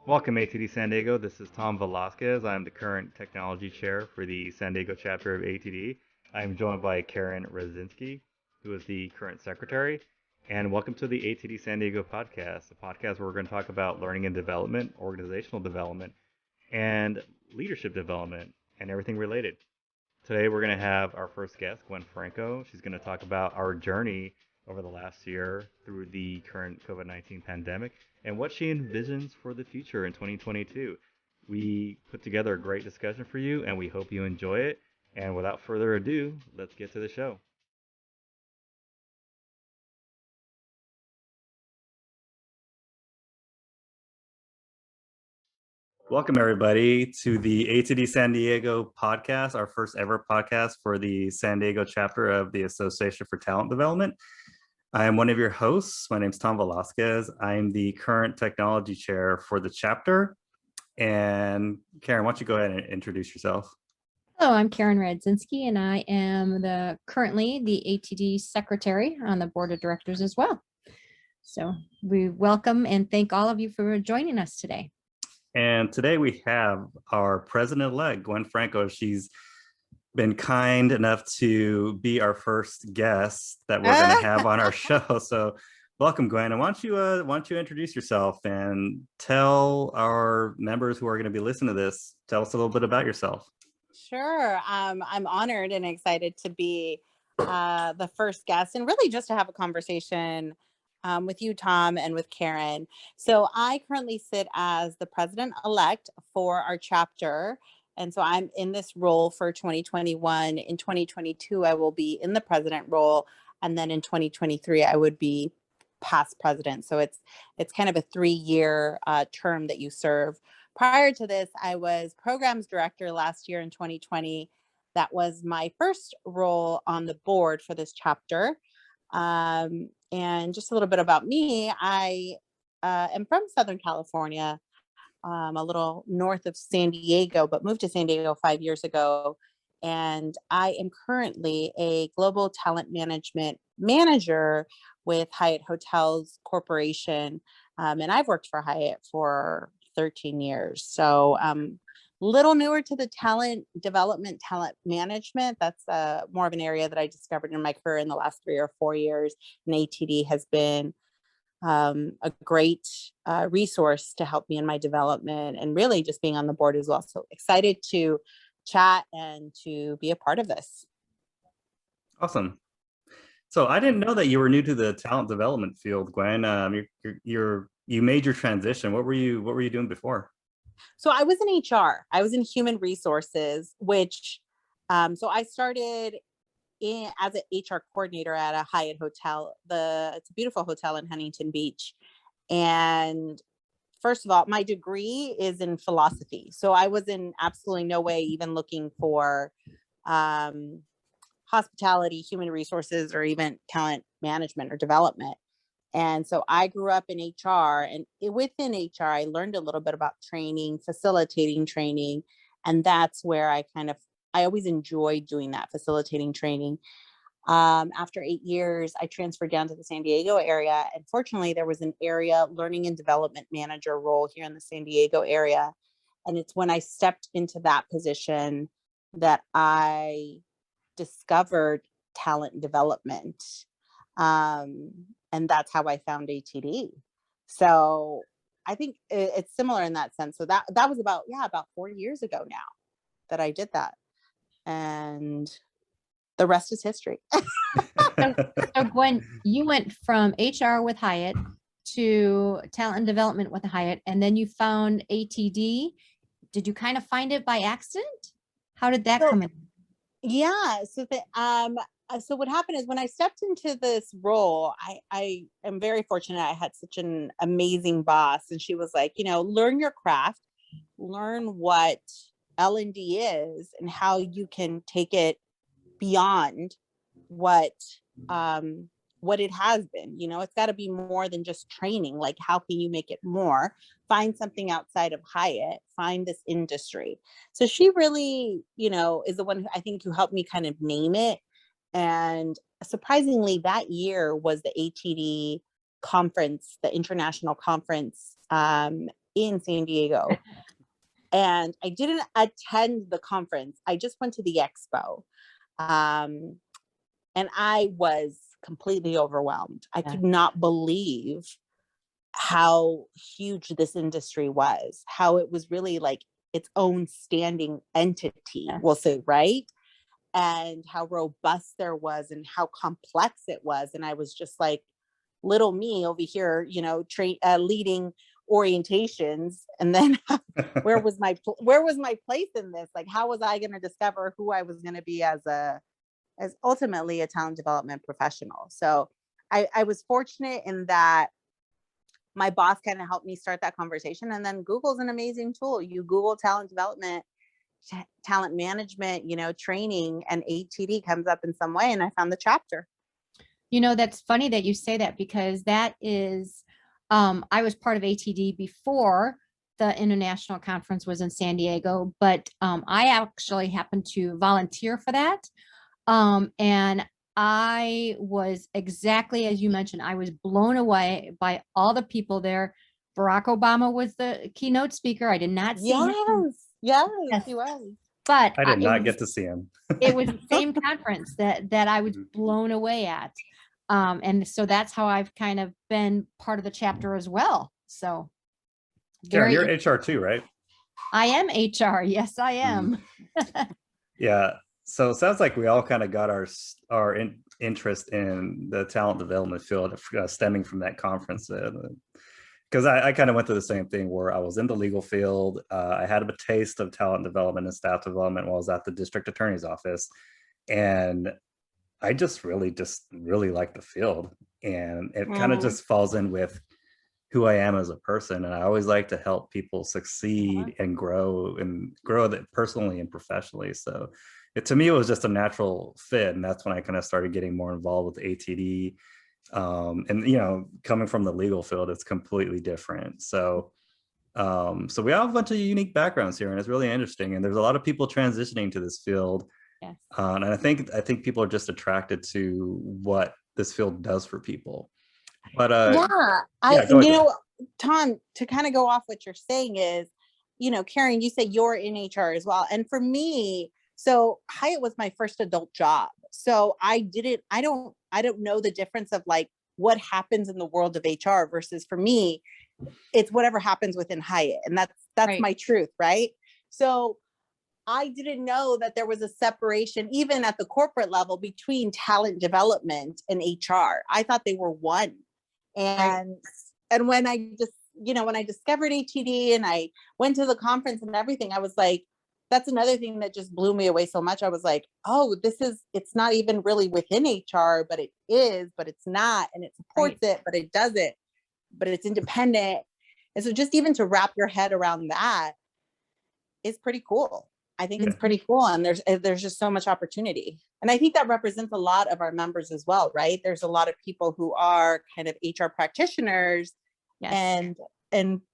Welcome, ATD San Diego. This is Tom Velasquez. I'm the current technology chair for the San Diego chapter of ATD. I'm joined by Karen Razinski, who is the current secretary. And welcome to the ATD San Diego Podcast, a podcast where we're going to talk about learning and development, organizational development, and leadership development, and everything related. Today, we're going to have our first guest, Gwen Franco. She's going to talk about our journey over the last year through the current COVID-19 pandemic and what she envisions for the future in 2022. We put together a great discussion for you, and we hope you enjoy it. And without further ado, let's get to the show. Welcome, everybody, to the ATD San Diego podcast, our first ever podcast for the San Diego chapter of the Association for Talent Development. I am one of your hosts. My name is Tom Velasquez. I'm the current technology chair for the chapter. And Karen, why don't you go ahead and introduce yourself? Hello, I'm Karen Radzinski, and I am currently the ATD secretary on the board of directors as well. So we welcome and thank all of you for joining us today. And today we have our president-elect, Gwen Franco. She's been kind enough to be our first guest that we're going to have on our show. So welcome, Gwen. And why don't you introduce yourself and tell our members who are going to be listening to this, tell us a little bit about yourself. Sure. I'm honored and excited to be the first guest and really just to have a conversation with you, Tom, and with Karen. So I currently sit as the president-elect for our chapter. And so I'm in this role for 2021. In 2022, I will be in the president role. And then in 2023, I would be past president. So it's kind of a 3-year term that you serve. Prior to this, I was programs director last year in 2020. That was my first role on the board for this chapter. And just a little bit about me, I am from Southern California, a little north of San Diego, but moved to San Diego 5 years ago. And I am currently a global talent management manager with Hyatt Hotels Corporation. And I've worked for Hyatt for 13 years. So little newer to the talent development, talent management. That's more of an area that I discovered in my career in the last 3 or 4 years. And ATD has been a great resource to help me in my development and really just being on the board as well. So excited to chat and to be a part of this. Awesome. So I didn't know that you were new to the talent development field, Gwen. You made your transition. What were you doing before? So I was in HR. I was in human resources, which so I started as an HR coordinator at a Hyatt hotel. It's a beautiful hotel in Huntington Beach. And first of all, my degree is in philosophy. So I was in absolutely no way even looking for hospitality, human resources, or even talent management or development. And so I grew up in HR, and within HR, I learned a little bit about training, facilitating training. And that's where I always enjoyed doing that, facilitating training. After 8 years, I transferred down to the San Diego area. And fortunately, there was an area learning and development manager role here in the San Diego area. And it's when I stepped into that position that I discovered talent development. And that's how I found ATD. So I think it's similar in that sense. So that was about 4 years ago now that I did that. And the rest is history. So Gwen, you went from HR with Hyatt to talent and development with Hyatt, and then you found ATD. Did you kind of find it by accident? How did that come in? Yeah. So what happened is when I stepped into this role, I am very fortunate. I had such an amazing boss, and she was like, learn your craft, learn what L&D is and how you can take it beyond what it has been. It's got to be more than just training. Like, how can you make it more? Find something outside of Hyatt, find this industry. So she really, is the one who I think who helped me kind of name it. And surprisingly, that year was the ATD conference, the international conference in San Diego. And I didn't attend the conference. I just went to the expo. And I was completely overwhelmed. I could not believe how huge this industry was, how it was really like its own standing entity, we'll say, right? And how robust there was and how complex it was. And I was just like, little me over here, you know, leading orientations. And then where was my place in this? Like, how was I going to discover who I was going to be as ultimately a talent development professional? So I was fortunate in that my boss kind of helped me start that conversation. And then Google's an amazing tool. You Google talent development, talent management, you know, training, and ATD comes up in some way. And I found the chapter. You know, that's funny that you say that, because that is, I was part of ATD before the international conference was in San Diego, but I actually happened to volunteer for that. And I was exactly as you mentioned. I was blown away by all the people there. Barack Obama was the keynote speaker. I did not see him. Yes, he was. But I did not get to see him. It was the same conference that I was blown away at. And so that's how I've kind of been part of the chapter as well. So Karen, you're HR too, right? I am HR. Yes, I am. Yeah. So it sounds like we all kind of got our interest in the talent development field stemming from that conference. Because I kind of went through the same thing where I was in the legal field. I had a taste of talent development and staff development while I was at the district attorney's office. And I just really like the field. And it kind of just falls in with who I am as a person. And I always like to help people succeed and grow personally and professionally. So to me, it was just a natural fit. And that's when I kind of started getting more involved with ATD. And, you know, coming from the legal field, it's completely different. So we have a bunch of unique backgrounds here, and it's really interesting. And there's a lot of people transitioning to this field. Yes. And I think people are just attracted to what this field does for people. But you know, Tom, to kind of go off what you're saying is, you know, Karen, you say you're in HR as well. And for me, so Hyatt was my first adult job. So I don't know the difference of like what happens in the world of HR versus, for me, it's whatever happens within Hyatt. And that's right. My truth. Right. So I didn't know that there was a separation, even at the corporate level, between talent development and HR. I thought they were one. And when I discovered ATD and I went to the conference and everything, I was like, that's another thing that just blew me away so much. I was like, oh, it's not even really within HR, but it is, but it's not. And it supports it, but it doesn't, but it's independent. And so just even to wrap your head around that is pretty cool. I think it's pretty cool. And there's just so much opportunity. And I think that represents a lot of our members as well, right? There's a lot of people who are kind of HR practitioners and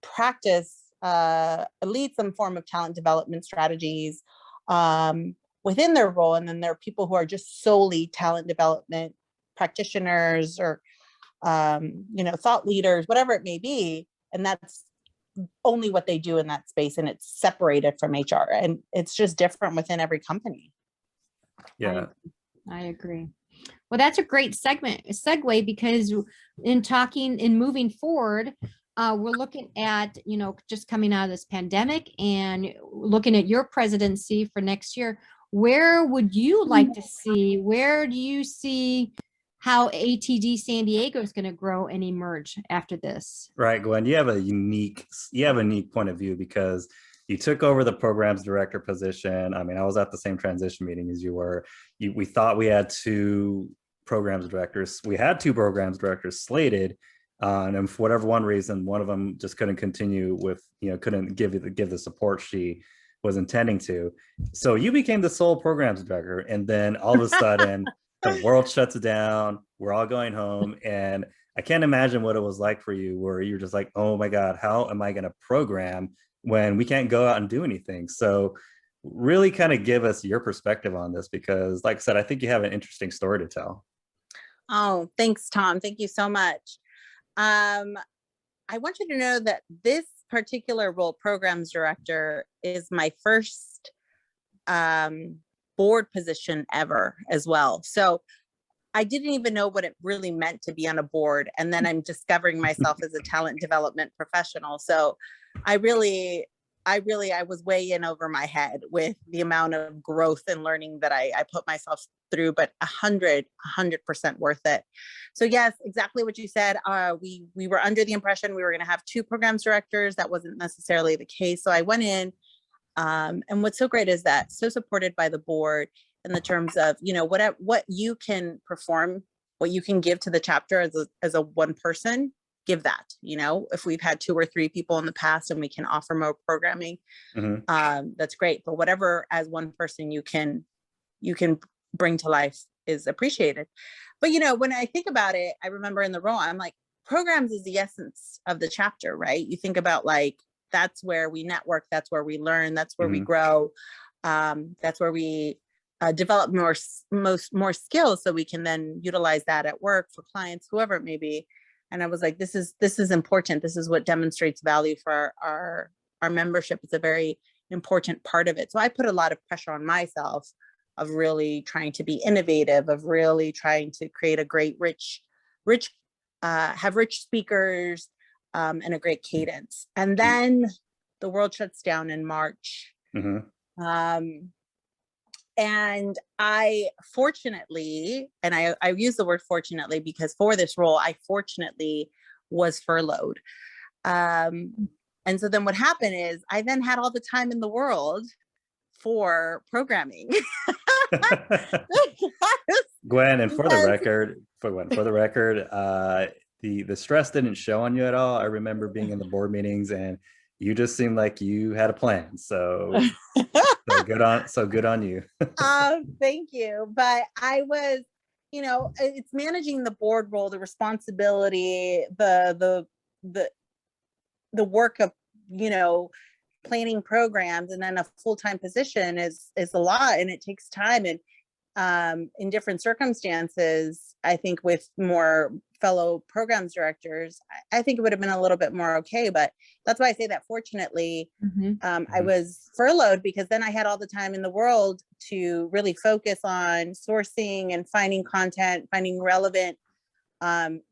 practice, lead some form of talent development strategies within their role. And then there are people who are just solely talent development practitioners or, thought leaders, whatever it may be. And that's only what they do in that space, and it's separated from HR, and it's just different within every company. Yeah, I agree. Well, that's a great segue, because in moving forward, we're looking at, just coming out of this pandemic and looking at your presidency for next year. Where would you like to see, where do you see how ATD San Diego is going to grow and emerge after this? Right, Gwen, you have a unique point of view, because you took over the programs director position. I mean, I was at the same transition meeting as you were. We thought we had two programs directors. We had two programs directors slated, and for whatever one reason, one of them just couldn't continue with, couldn't give the support she was intending to. So you became the sole programs director, and then all of a sudden, the world shuts down. We're all going home, and I can't imagine what it was like for you, where you're just like, oh my God, how am I going to program when we can't go out and do anything? So really kind of give us your perspective on this, because like I said, I think you have an interesting story to tell. Oh, thanks, Tom. Thank you so much. I want you to know that this particular role, programs director, is my first board position ever as well. So I didn't even know what it really meant to be on a board. And then I'm discovering myself as a talent development professional. So I was way in over my head with the amount of growth and learning that I put myself through, but 100% worth it. So yes, exactly what you said. We were under the impression we were going to have 2 programs directors. That wasn't necessarily the case. So I went in, and what's so great is that so supported by the board in the terms of, what you can perform, what you can give to the chapter as a one person, give that. If we've had 2 or 3 people in the past and we can offer more programming, that's great. But whatever as one person you can bring to life is appreciated. But when I think about it, I remember in the role, I'm like, programs is the essence of the chapter, right? You think about like, that's where we network, that's where we learn, that's where we grow, that's where we develop more skills, so we can then utilize that at work for clients, whoever it may be. And I was like, this is important. This is what demonstrates value for our membership. It's a very important part of it. So I put a lot of pressure on myself of really trying to be innovative, of really trying to create a great, have rich speakers, and a great cadence. And then the world shuts down in March. And I fortunately, and I use the word fortunately because for this role, I fortunately was furloughed. And so then what happened is I then had all the time in the world for programming. Gwen, and for the record, the stress didn't show on you at all. I remember being in the board meetings and you just seemed like you had a plan. So good on you. Thank you. But I was, it's managing the board role, the responsibility, the work of, planning programs, and then a full-time position is a lot, and it takes time. And in different circumstances, I think with more fellow programs directors, I think it would have been a little bit more okay. But that's why I say that fortunately, I was furloughed, because then I had all the time in the world to really focus on sourcing and finding content, finding relevant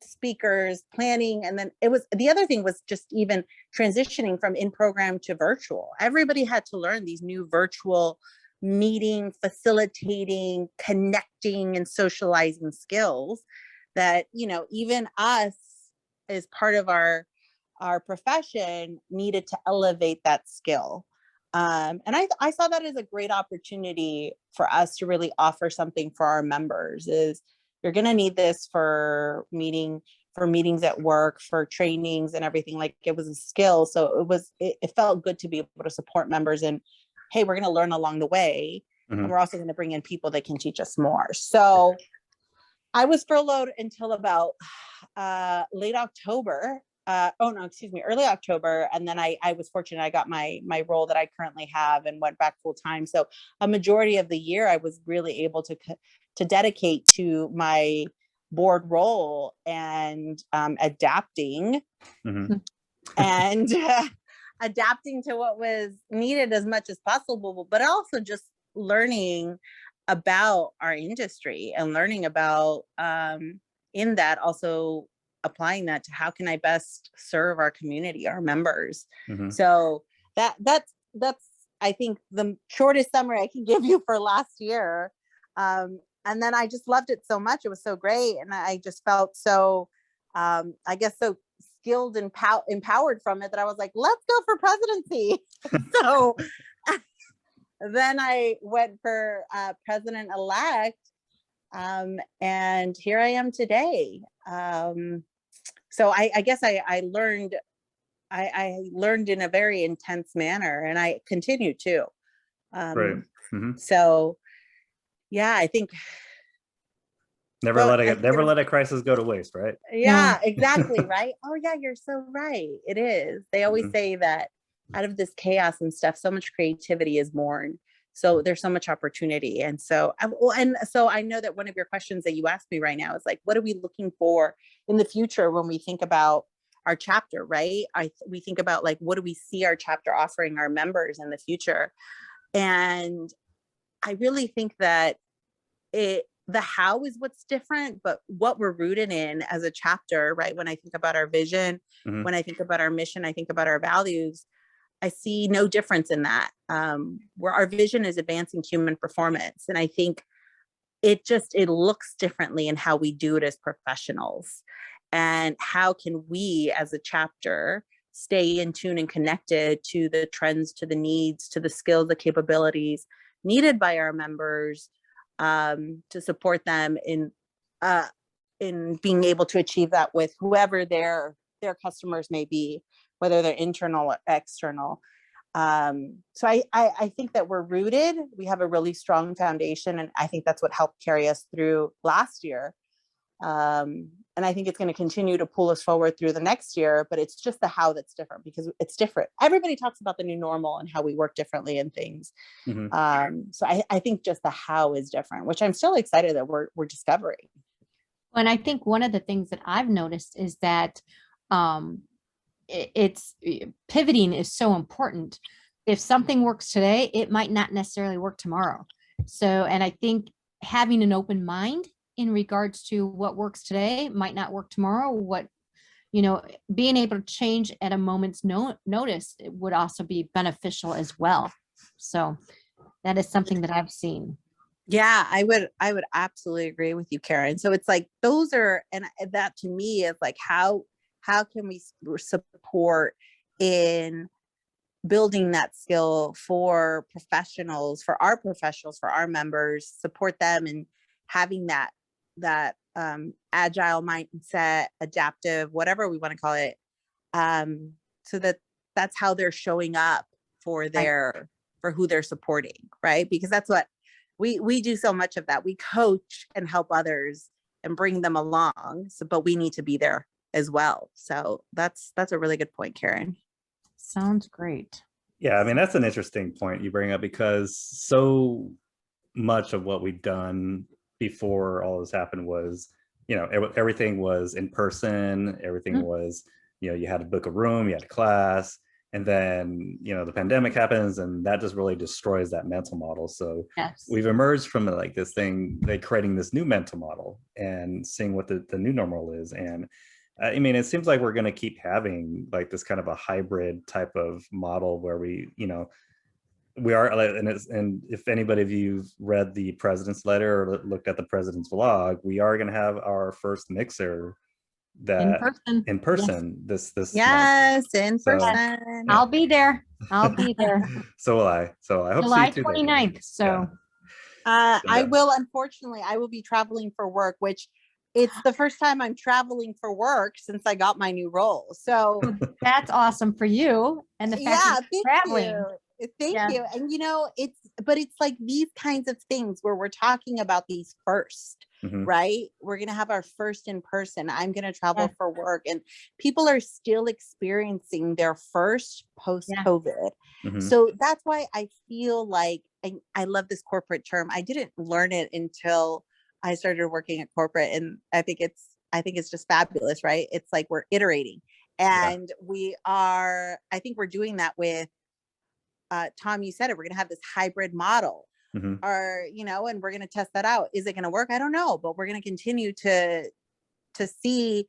speakers, planning. And then the other thing was just even transitioning from in-program to virtual. Everybody had to learn these new virtual meeting, facilitating, connecting, and socializing skills that, even us as part of our profession needed to elevate that skill. And I saw that as a great opportunity for us to really offer something for our members. Is you're going to need this for meetings at work, for trainings and everything. Like, it was a skill. So it felt good to be able to support members, and hey, we're going to learn along the way. And we're also going to bring in people that can teach us more. So I was furloughed until about early October. And then I was fortunate. I got my role that I currently have and went back full time. So a majority of the year I was really able to dedicate to my board role and adapting and adapting to what was needed as much as possible, but also just learning about our industry and learning about in that also applying that to how can I best serve our community, our members. So that's I think the shortest summary I can give you for last year. And then I just loved it so much. It was so great. And I just felt so, I guess, so skilled and empowered from it that I was like, let's go for presidency. So then I went for president-elect. And here I am today. So I guess I learned in a very intense manner, and I continue to. Right. So yeah, I think never let a crisis go to waste, right? Yeah, exactly. Right. Oh yeah, you're so right. It is. They always say that out of this chaos and stuff, so much creativity is born. So there's so much opportunity. And so I know that one of your questions that you asked me right now is like, what are we looking for in the future when we think about our chapter, right? We think about like, what do we see our chapter offering our members in the future? And I really think that the how is what's different, but what we're rooted in as a chapter, right? When I think about our vision, when I think about our mission, I think about our values, I see no difference in that. Where our vision is advancing human performance. And I think it looks differently in how we do it as professionals. And how can we as a chapter stay in tune and connected to the trends, to the needs, to the skills, the capabilities needed by our members, to support them in being able to achieve that with whoever their customers may be, whether they're internal or external. So I think that we're rooted. We have a really strong foundation, and I think that's what helped carry us through last year. And I think it's going to continue to pull us forward through the next year, but it's just the how that's different, because it's different. Everybody talks about the new normal and how we work differently and things. So I think just the how is different, which I'm still excited that we're discovering. And I think one of the things that I've noticed is that it's pivoting is so important. If something works today, it might not necessarily work tomorrow. So, and I think having an open mind in regards to what works today might not work tomorrow. Being able to change at a moment's notice would also be beneficial as well. So that is something that I've seen. Yeah, I would absolutely agree with you, Karen. So it's like those are, and that to me is like, how can we support in building that skill for professionals, for our members, support them in having that agile mindset, adaptive, whatever we want to call it, so that's how they're showing up for for who they're supporting, right? Because that's what we do so much of that. We coach and help others and bring them along. But we need to be there as well. So that's a really good point, Karen. Sounds great. Yeah, I mean, that's an interesting point you bring up, because so much of what we've done before all this happened was, everything was in person. Everything was, you had to book a room, you had a class, and then, the pandemic happens, and that just really destroys that mental model. So we've emerged from like this thing, like creating this new mental model and seeing what the new normal is. And I mean, it seems like we're going to keep having like this kind of a hybrid type of model where we are, and if anybody of you've read the president's letter or looked at the president's vlog, we are going to have our first mixer in person this yes month. In person. I'll be there. So will I hope July so 29th. So I will be traveling for work, which it's the first time I'm traveling for work since I got my new role. So that's awesome for you. And the fact that you're traveling. Thank you. And it's like these kinds of things where we're talking about these first, right? We're going to have our first in person. I'm going to travel for work, and people are still experiencing their first post-COVID. So that's why I feel like I love this corporate term. I didn't learn it until I started working at corporate, and I think it's just fabulous, right? It's like we're iterating, and I think we're doing that with Tom, you said it, we're going to have this hybrid model, or, and we're going to test that out. Is it going to work? I don't know, but we're going to continue to see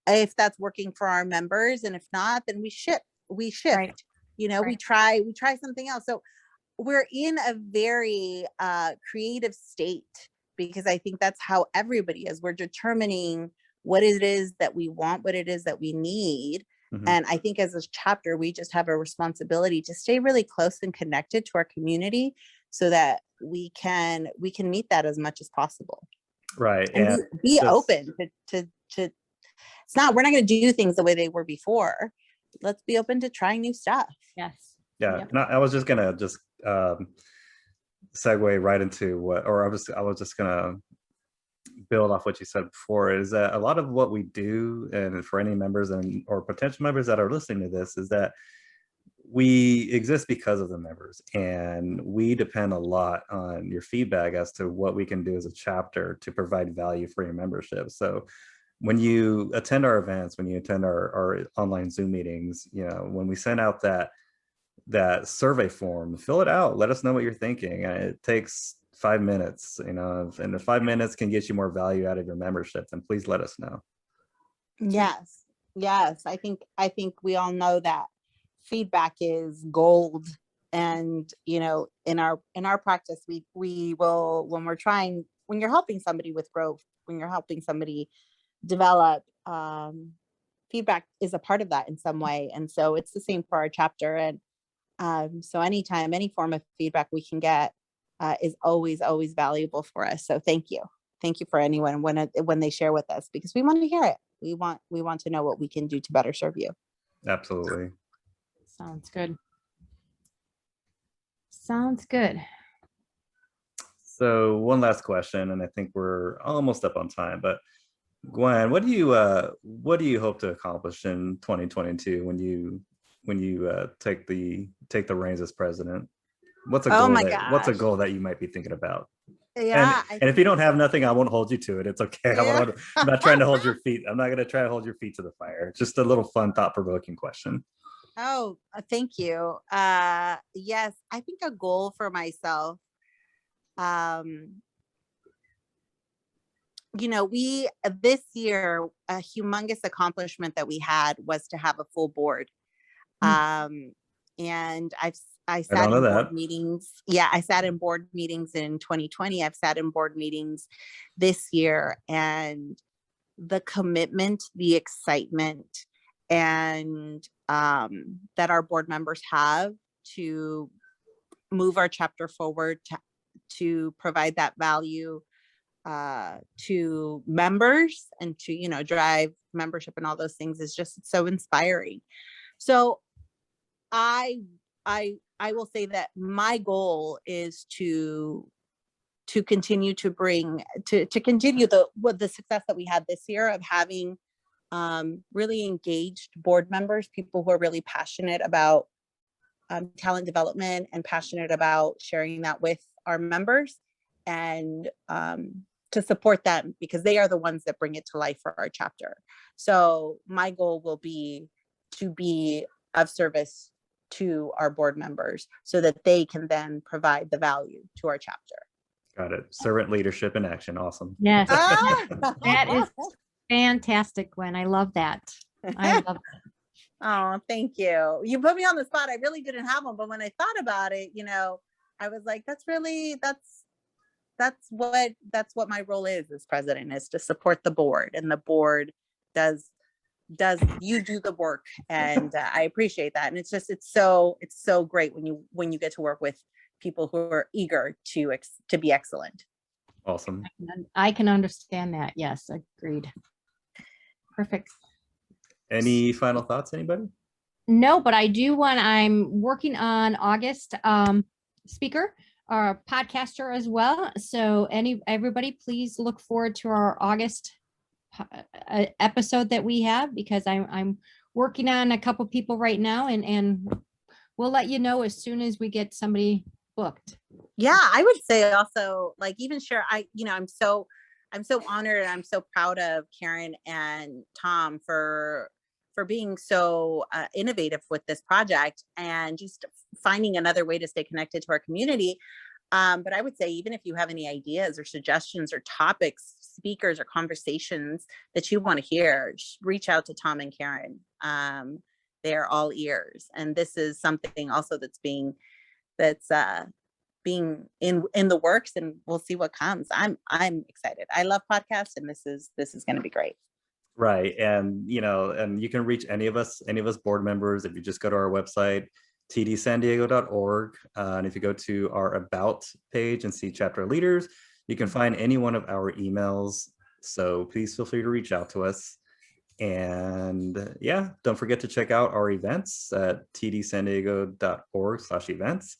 if that's working for our members. And if not, then we shift, right. We try something else. So we're in a very creative state, because I think that's how everybody is. We're determining what it is that we want, what it is that we need. And I think as a chapter, we just have a responsibility to stay really close and connected to our community so that we can meet that as much as possible. Right. And be open to it's not, we're not going to do things the way they were before. Let's be open to trying new stuff. Yes. Yeah. Yep. No, I was just going to segue right into I was just going to build off what you said before, is that a lot of what we do, and for any members or potential members that are listening to this, is that we exist because of the members, and we depend a lot on your feedback as to what we can do as a chapter to provide value for your membership. So when you attend our events, when you attend our online Zoom meetings, when we send out that survey form, fill it out, let us know what you're thinking. It takes 5 minutes, and if 5 minutes can get you more value out of your membership, then please let us know. Yes. I think we all know that feedback is gold. And, in our practice, we will, when you're helping somebody with growth, when you're helping somebody develop, feedback is a part of that in some way. And so it's the same for our chapter. And so anytime, any form of feedback we can get is always valuable for us. So thank you for anyone when they share with us, because we want to hear it. We want to know what we can do to better serve you. Absolutely. Sounds good. So one last question, and I think we're almost up on time, but Gwen, what do you hope to accomplish in 2022 when you take the reins as president? What's a goal that you might be thinking about? Yeah. And if you don't have nothing, I won't hold you to it. It's okay. Yeah. I'm not trying to hold your feet. I'm not going to try to hold your feet to the fire. It's just a little fun, thought-provoking question. Oh, thank you. Yes, I think a goal for myself, this year, a humongous accomplishment that we had was to have a full board. And I sat in board meetings. Yeah, I sat in board meetings in 2020. I've sat in board meetings this year, and the commitment, the excitement, and that our board members have to move our chapter forward, to provide that value to members, and to drive membership and all those things is just so inspiring. So I will say that my goal is to continue to continue the success that we had this year of having really engaged board members, people who are really passionate about talent development and passionate about sharing that with our members, and to support them, because they are the ones that bring it to life for our chapter. So my goal will be to be of service to our board members so that they can then provide the value to our chapter. Got it. Servant leadership in action. Awesome. Yes. That is fantastic, Gwen. I love that. Oh, thank you. You put me on the spot. I really didn't have one, but when I thought about it, I was like, that's what my role is as president, is to support the board, and the board does you do the work, and I appreciate that. And it's so great when you get to work with people who are eager to be excellent. Awesome. I can understand that. Yes, agreed. Perfect. Any final thoughts, anybody? No, but I'm working on August speaker or podcaster as well. So everybody, please look forward to our August episode that we have, because I'm working on a couple people right now, and we'll let you know as soon as we get somebody booked. Yeah, I would say also, like, even share, I'm so honored, and I'm so proud of Karen and Tom for being so innovative with this project, and just finding another way to stay connected to our community. But I would say, even if you have any ideas or suggestions or topics, speakers or conversations that you want to hear, reach out to Tom and Karen. They're all ears. And this is something also that's being in the works, and we'll see what comes. I'm excited. I love podcasts, and this is going to be great. Right. And, and you can reach any of us board members if you just go to our website, tdsandiego.org. And if you go to our About page and see chapter leaders, you can find any one of our emails. So please feel free to reach out to us. And yeah, don't forget to check out our events at tdsandiego.org/events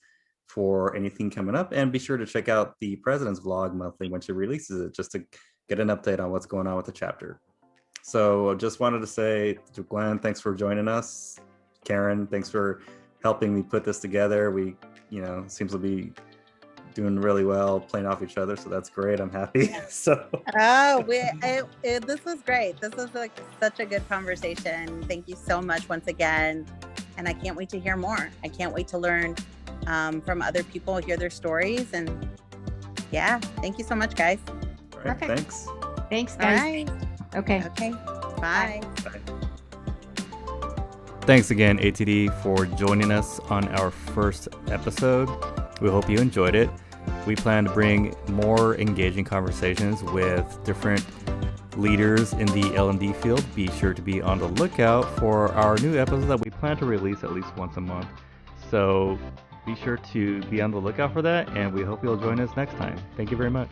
for anything coming up. And be sure to check out the President's Vlog monthly when she releases it, just to get an update on what's going on with the chapter. So I just wanted to say to Gwen, thanks for joining us. Karen, thanks for helping me put this together. We, seems to be doing really well, playing off each other. So that's great. I'm happy. So. Oh, this was great. This was like such a good conversation. Thank you so much once again. And I can't wait to hear more. I can't wait to learn from other people, hear their stories. And yeah, thank you so much, guys. All right, Perfect. thanks. Thanks, All guys. right. Okay. Okay. Bye. Bye. Thanks again, ATD, for joining us on our first episode. We hope you enjoyed it. We plan to bring more engaging conversations with different leaders in the L&D field. Be sure to be on the lookout for our new episodes that we plan to release at least once a month. So be sure to be on the lookout for that, and we hope you'll join us next time. Thank you very much.